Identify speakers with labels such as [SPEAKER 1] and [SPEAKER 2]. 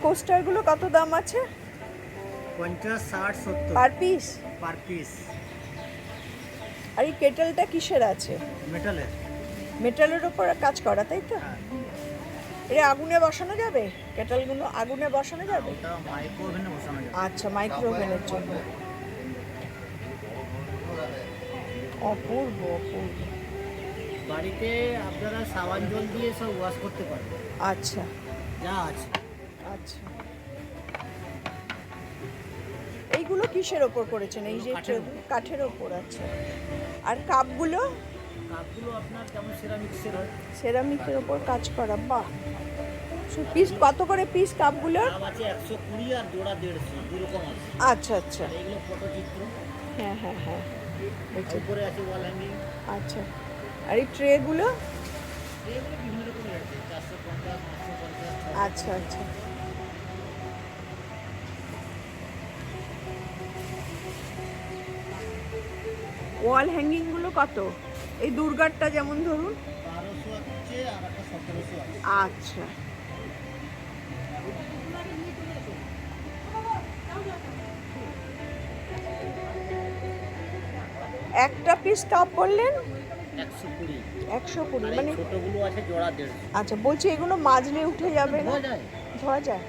[SPEAKER 1] কোস্টারগুলো কত দাম আছে?
[SPEAKER 2] 50, 60, 70
[SPEAKER 1] পার পিস?
[SPEAKER 2] Per piece.
[SPEAKER 1] আর এই কেটেলটা কিসের আছে?
[SPEAKER 2] মেটালের।
[SPEAKER 1] মেটালের ওপর কাজ করা, তাই তো?
[SPEAKER 2] হ্যাঁ,
[SPEAKER 1] এটা আগুনে বসানো যাবে? কেটেলগুলো আগুনে বসানো যাবে?
[SPEAKER 2] ওটা মাইক্রো ওভেনে বসানো যাবে।
[SPEAKER 1] আচ্ছা, মাইক্রো ওভেনের জন্য। অপূর্ব অপূর্ব।
[SPEAKER 2] বাড়িতে আপনারা সাবান জল দিয়ে সব ওয়াশ করতে পারবেন,
[SPEAKER 1] আচ্ছা
[SPEAKER 2] যা আছে।
[SPEAKER 1] আচ্ছা, এইগুলো কিসের ওপর করেছেন? এই যে
[SPEAKER 2] কাঠের ওপর।
[SPEAKER 1] কাঠের ওপর। আচ্ছা, আর কাপগুলো?
[SPEAKER 2] কাপগুলো আপনার যেমন সেরামিক্সের হয়,
[SPEAKER 1] সেরামিকের ওপর কাজ করা। বাহ! পিস কত করে পিস কাপগুলো?
[SPEAKER 2] দাম আছে 120 আর জোড়া 150, দু রকম আছে।
[SPEAKER 1] আচ্ছা আচ্ছা,
[SPEAKER 2] আর এইগুলো পটচিত্র,
[SPEAKER 1] হ্যাঁ হ্যাঁ হ্যাঁ, বুঝছি।
[SPEAKER 2] উপরে আছে ওয়াল হ্যাঙ্গিং।
[SPEAKER 1] আচ্ছা, আর এই ট্রেগুলো?
[SPEAKER 2] এগুলো বিভিন্ন রকমের আছে, 450, 550।
[SPEAKER 1] আচ্ছা আচ্ছা, ওয়াল হ্যাঙ্গিংগুলো কত? এই দুর্গারটা যেমন ধরুন।
[SPEAKER 2] 1200 আছে আর একটা 1700 আছে।
[SPEAKER 1] আচ্ছা, একটা পিস কাপ বললেন
[SPEAKER 2] 120।
[SPEAKER 1] 120,
[SPEAKER 2] আর এই
[SPEAKER 1] মানে?
[SPEAKER 2] ছোটগুলো আছে জোড়া 150।
[SPEAKER 1] আচ্ছা, বলছি এগুলো মাজলে উঠে যাবে না?
[SPEAKER 2] ধোয়া যায়।
[SPEAKER 1] ধোয়া যায়?